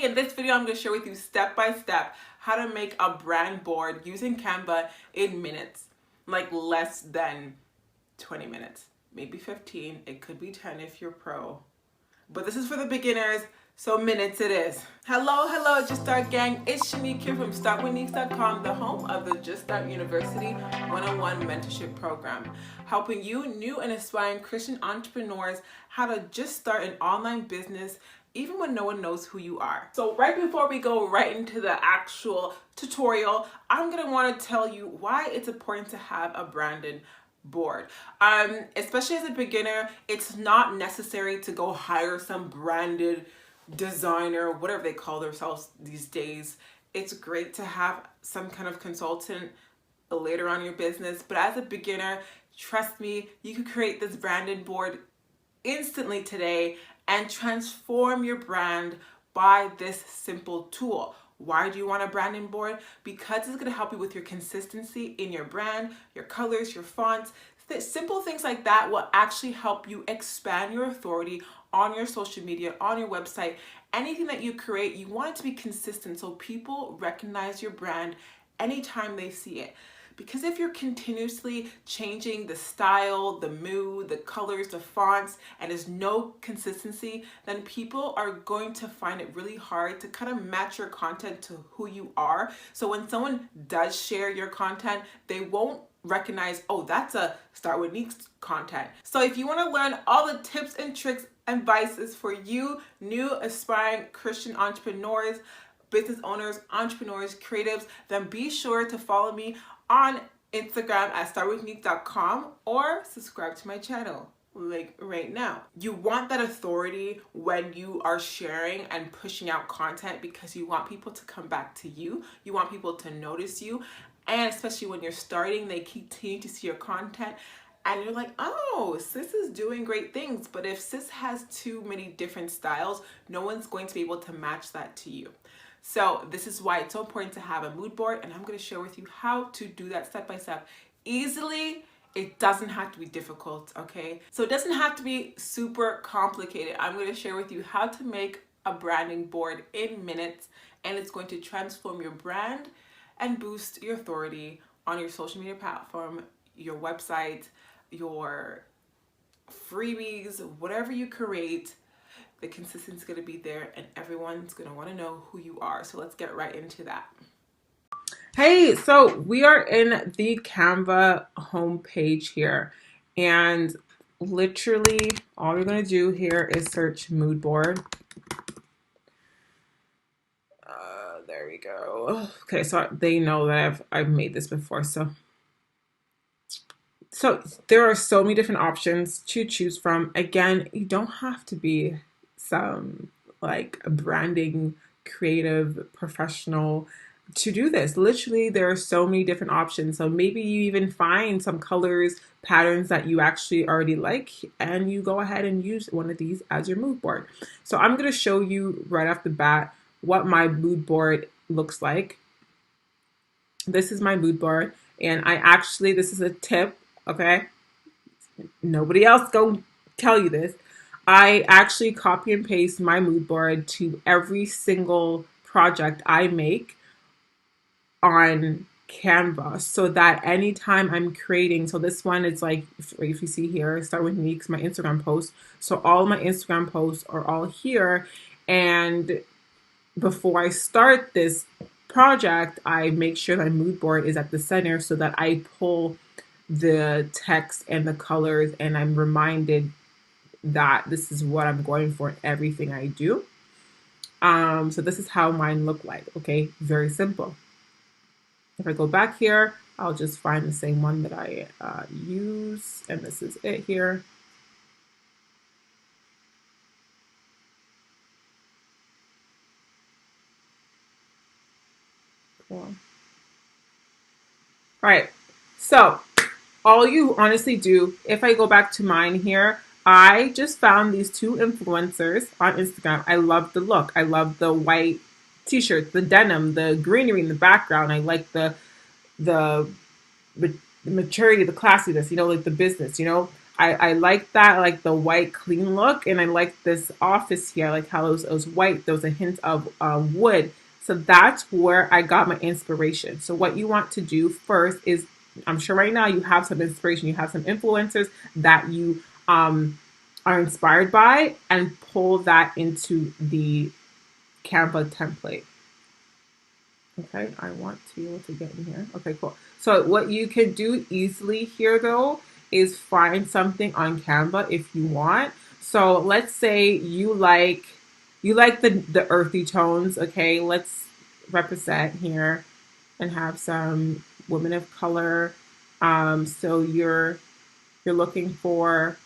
Hey, in this video I'm going to share with you step by step how to make a brand board using Canva in minutes, like less than 20 minutes, maybe 15, it could be 10 if you're pro. But this is for the beginners, so minutes it is. Hello, Just Start gang. It's Chanique here from StartWithNique.com, the home of the Just Start University one-on-one mentorship program, helping you new and aspiring Christian entrepreneurs how to just start an online business even when no one knows who you are. So right before we go right into the actual tutorial, I'm gonna want to tell you why it's important to have a branded board. Especially as a beginner, it's not necessary to go hire some branded designer, whatever they call themselves these days. It's great to have some kind of consultant later on in your business, but as a beginner, trust me, you can create this branded board instantly today and transform your brand by this simple tool. Why do you want a branding board? Because it's going to help you with your consistency in your brand, your colors, your fonts. Simple things like that will actually help you expand your authority on your social media, on your website. Anything that you create, you want it to be consistent so people recognize your brand anytime they see it. Because if you're continuously changing the style, the mood, the colors, the fonts, and there's no consistency, then people are going to find it really hard to kind of match your content to who you are. So when someone does share your content, they won't recognize, oh, that's a Start With Nique's content. So if you want to learn all the tips and tricks and advices for you new aspiring Christian entrepreneurs, business owners, entrepreneurs, creatives, then be sure to follow me on Instagram at startwithnique.com or subscribe to my channel like right now. You want that authority when you are sharing and pushing out content because you want people to come back to you. You want people to notice you. And especially when you're starting, they continue to see your content and you're like, oh, sis is doing great things. But if sis has too many different styles, no one's going to be able to match that to you. So this is why it's so important to have a mood board, and I'm going to share with you how to do that step by step easily. It doesn't have to be difficult, okay? So it doesn't have to be super complicated. I'm going to share with you how to make a branding board in minutes, and it's going to transform your brand and boost your authority on your social media platform, your website, your freebies, whatever you create. The consistency is going to be there and everyone's going to want to know who you are. So let's get right into that. Hey, so we are in the Canva homepage here, and literally all you're going to do here is search mood board. There we go. Okay, so they know that I've made this before. So there are so many different options to choose from. Again, you don't have to be some like a branding creative professional to do this. Literally, there are so many different options. So maybe you even find some colors, patterns that you actually already like, and you go ahead and use one of these as your mood board. So I'm going to show you right off the bat what my mood board looks like. This is my mood board, and this is a tip, okay? Nobody else go tell you this. I actually copy and paste my mood board to every single project I make on Canva, so that anytime I'm creating, so this one is like, if you see here, Start With Nique's my Instagram post. So all my Instagram posts are all here, and before I start this project, I make sure my mood board is at the center so that I pull the text and the colors, and I'm reminded that this is what I'm going for in everything I do. So this is how mine look like, okay? Very simple. If I go back here, I'll just find the same one that I use, and this is it here. Cool. All right, so all you honestly do, if I go back to mine here, I just found these two influencers on Instagram. I love the look. I love the white t-shirt, the denim, the greenery in the background. I like the maturity, the classiness, like the business, I like that. I like the white clean look, and I like this office here. I like how it was white. There was a hint of wood. So that's where I got my inspiration. So what you want to do first is, I'm sure right now you have some inspiration. You have some influencers that you are inspired by, and pull that into the Canva template. Okay, I want to be able to get in here. Okay, cool. So what you can do easily here though is find something on Canva if you want. So let's say you like the earthy tones. Okay, let's represent here and have some women of color. So you're looking for,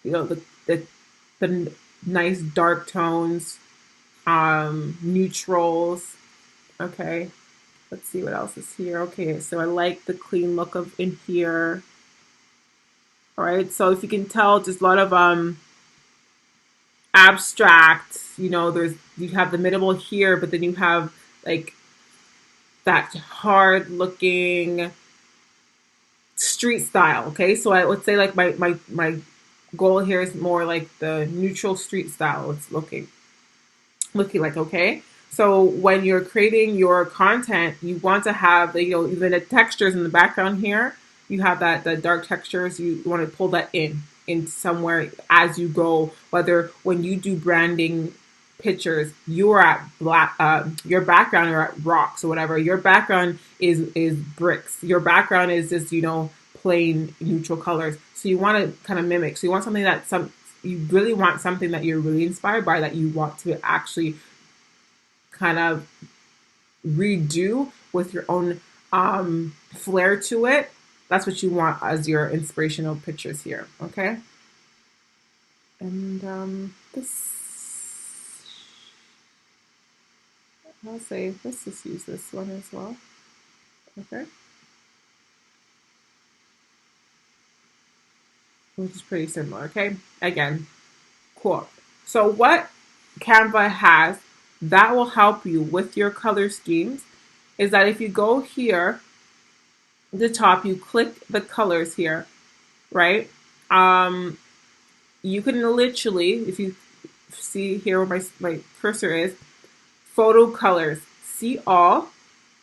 the the nice dark tones, neutrals. Okay, let's see what else is here. Okay, so I like the clean look of in here. All right, so if you can tell, just a lot of abstract. You have the minimal here, but then you have like that hard looking street style. Okay, so I would say like my goal here is more like the neutral street style. It's looking like. Okay, so when you're creating your content, you want to have even the textures in the background here. You have that the dark textures. You want to pull that in somewhere as you go. Whether when you do branding pictures, you are at black, your background are at rocks or whatever. Your background is bricks. Your background is just plain neutral colors. So you want to kind of mimic. So you want something that you really want something that you're really inspired by, that you want to actually kind of redo with your own flair to it. That's what you want as your inspirational pictures here. Okay, and this, I'll say let's just use this one as well. Okay, which is pretty similar. Okay, again, cool. So what Canva has that will help you with your color schemes is that if you go here, the top, you click the colors here, right? Um, you can literally, if you see here where my cursor is, photo colors, see all,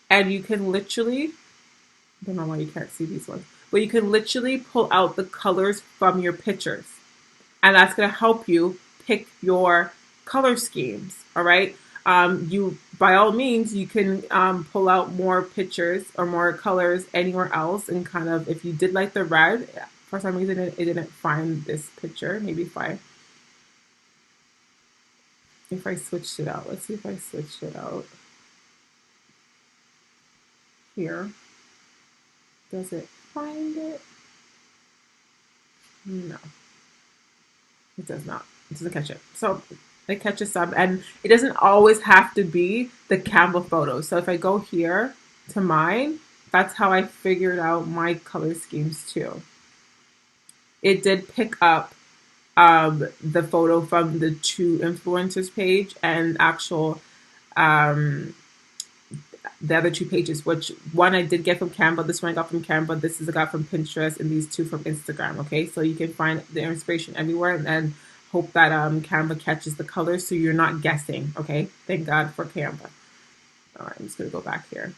and you can literally, I don't know why you can't see these ones, but you can literally pull out the colors from your pictures. And that's going to help you pick your color schemes. All right. You, by all means, you can pull out more pictures or more colors anywhere else, and kind of, if you did like the red, for some reason it didn't find this picture. Maybe if I switched it out. Let's see if I switched it out here. Does it find it? No. It does not. It doesn't catch it. So it catches some, and it doesn't always have to be the Canva photos. So if I go here to mine, that's how I figured out my color schemes too. It did pick up the photo from the two influencers page and actual the other two pages, which one I did get from Canva, this one I got from Canva, this is I got from Pinterest, and these two from Instagram. Okay, so you can find the inspiration everywhere, and then hope that Canva catches the colors so you're not guessing. Okay, thank God for Canva. All right, I'm just gonna go back here.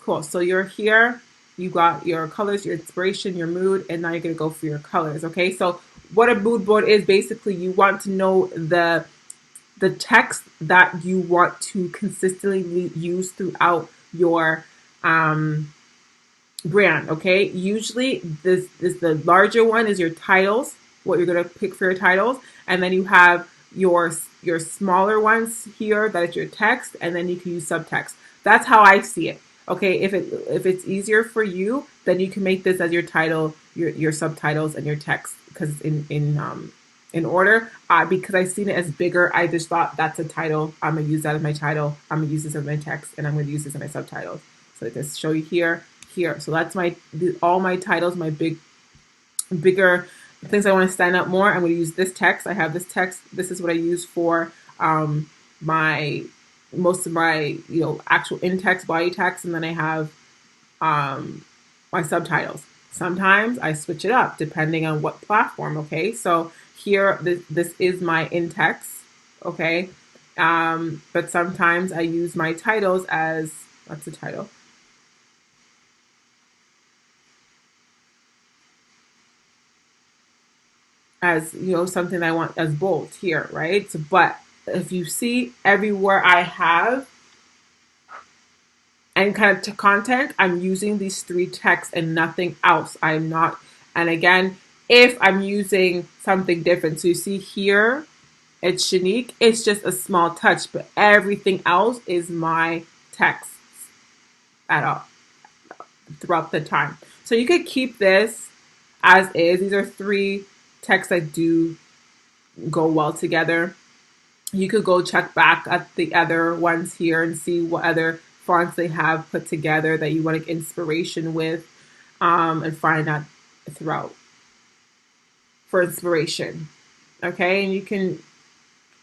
Cool, so you're here, you got your colors, your inspiration, your mood, and now you're gonna go for your colors. Okay, so what a mood board is, basically you want to know the text that you want to consistently use throughout your brand. Okay, usually this is the larger one is your titles, what you're going to pick for your titles, and then you have your smaller ones here that is your text, and then you can use subtext. That's how I see it. Okay, if it's easier for you, then you can make this as your title, your subtitles, and your text, because in order. Because I've seen it as bigger, I just thought that's a title. I'm gonna use that as my title. I'm gonna use this as my text, and I'm gonna use this as my subtitles. So just show you here. So that's all my titles, my bigger things I want to stand out more. I'm going to use this text. I have this text. This is what I use for my most of my actual in text, body text, and then I have my subtitles. Sometimes I switch it up depending on what platform, okay? So here, this is my in-text, okay? But sometimes I use my titles as, what's the title? As, you know, something I want as bold here, right? So, but if you see everywhere I have and kind of content, I'm using these three texts and nothing else. I'm not, and again, if I'm using something different, so you see here, it's Chanique, it's just a small touch, but everything else is my text at all throughout the time. So you could keep this as is. These are three texts that do go well together. You could go check back at the other ones here and see what other fonts they have put together that you want to get inspiration with, and find out throughout for inspiration. Okay, and you can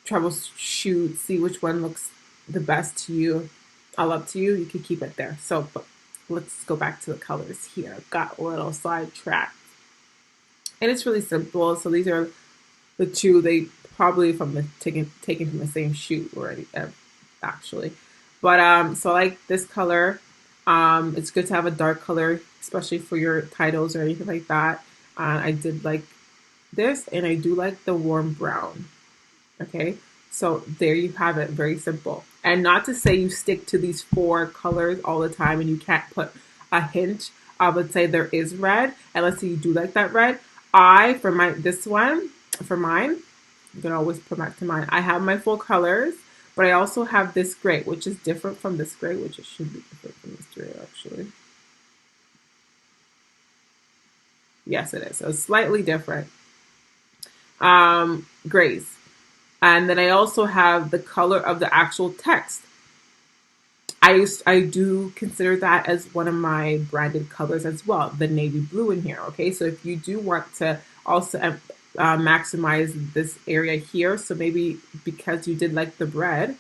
troubleshoot, see which one looks the best to you. All up to you. You can keep it there. So, but let's go back to the colors here. Got a little sidetracked, and it's really simple. So these are the two. They probably from the taken from the same shoot already, actually. But so I like this color. It's good to have a dark color, especially for your titles or anything like that. I did like this, and I do like the warm brown. Okay, so there you have it, very simple. And not to say you stick to these four colors all the time and you can't put a hint. I would say there is red, and let's say you do like that red. For my this one, for mine, I'm gonna always put back to mine. I have my full colors, but I also have this gray, which is different from this gray, which it should be different from this gray actually. Yes, it is. So it's slightly different. Grays. And then I also have the color of the actual text. I do consider that as one of my branded colors as well, the navy blue in here. Okay, so if you do want to also maximize this area here, so maybe because you did like the red,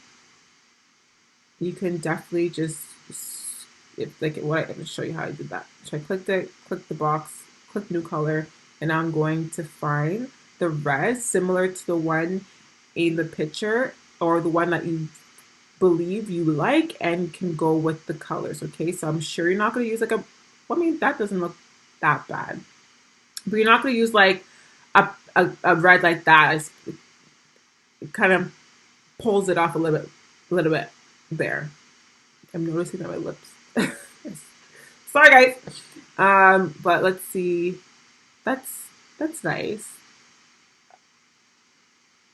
you can definitely just, if like what I'm gonna show you how I did that. So I click the box, click new color, and I'm going to find the red similar to the one in the picture or the one that you believe you like and can go with the colors. Okay, so I'm sure you're not going to use like a, well, I mean, that doesn't look that bad, but you're not going to use like a red like that. It kind of pulls it off a little bit there. I'm noticing that my lips. Sorry, guys. But let's see. That's nice.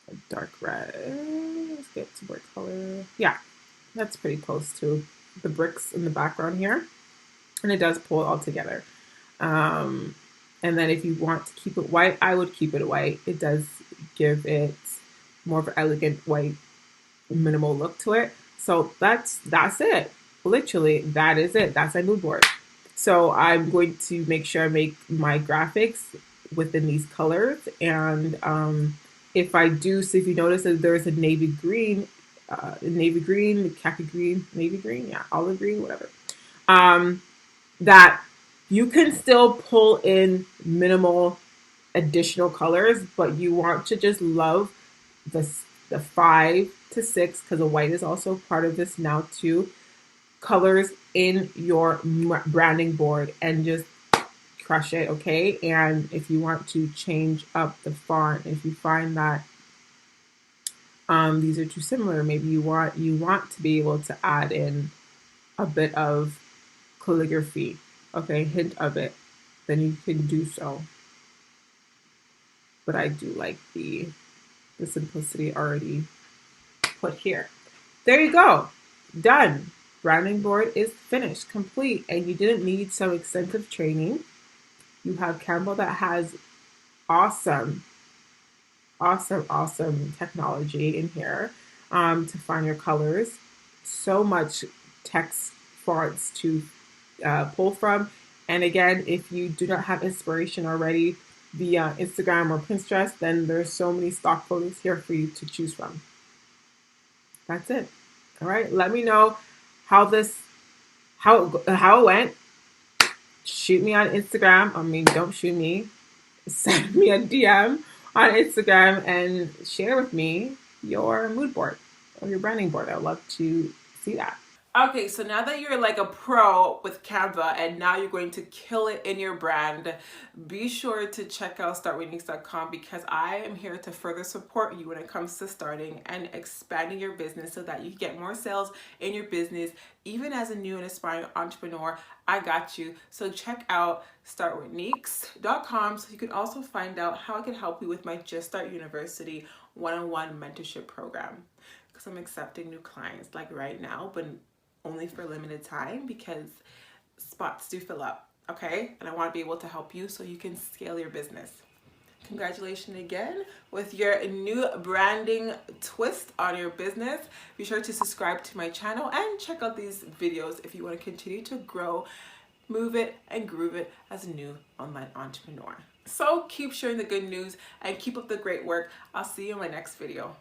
A dark red. Let's get some more color. Yeah, that's pretty close to the bricks in the background here. And it does pull it all together. Um, and then if you want to keep it white, I would keep it white. It does give it more of an elegant white, minimal look to it. So that's it. Literally, that is it. That's my mood board. So I'm going to make sure I make my graphics within these colors. And if I do, so if you notice that there's a navy green, khaki green, navy green, yeah, olive green, whatever. That you can still pull in minimal additional colors, but you want to just love the the 5 to 6, because the white is also part of this now too, colors in your branding board and just crush it. Okay, and if you want to change up the font, if you find that these are too similar, maybe you want to be able to add in a bit of calligraphy, okay, hint of it, then you can do so. But I do like the simplicity already put here. There you go. Done. Branding board is finished, complete, and you didn't need some extensive training. You have CANVA that has awesome, awesome technology in here, to find your colors. So much text fonts to pull from. And again, if you do not have inspiration already via Instagram or Pinterest, then there's so many stock photos here for you to choose from. That's it. All right. Let me know how it went. shoot me on Instagram. I mean, don't shoot me. Send me a DM on Instagram and share with me your mood board or your branding board. I'd love to see that. Okay, so now that you're like a pro with Canva and now you're going to kill it in your brand, be sure to check out startwithniques.com because I am here to further support you when it comes to starting and expanding your business so that you get more sales in your business. Even as a new and aspiring entrepreneur, I got you. So check out startwithniques.com so you can also find out how I can help you with my Just Start University one-on-one mentorship program. Because I'm accepting new clients like right now, but only for a limited time because spots do fill up, okay? And I want to be able to help you so you can scale your business. Congratulations again with your new branding twist on your business. Be sure to subscribe to my channel and check out these videos if you want to continue to grow, move it, and groove it as a new online entrepreneur. So keep sharing the good news and keep up the great work. I'll see you in my next video.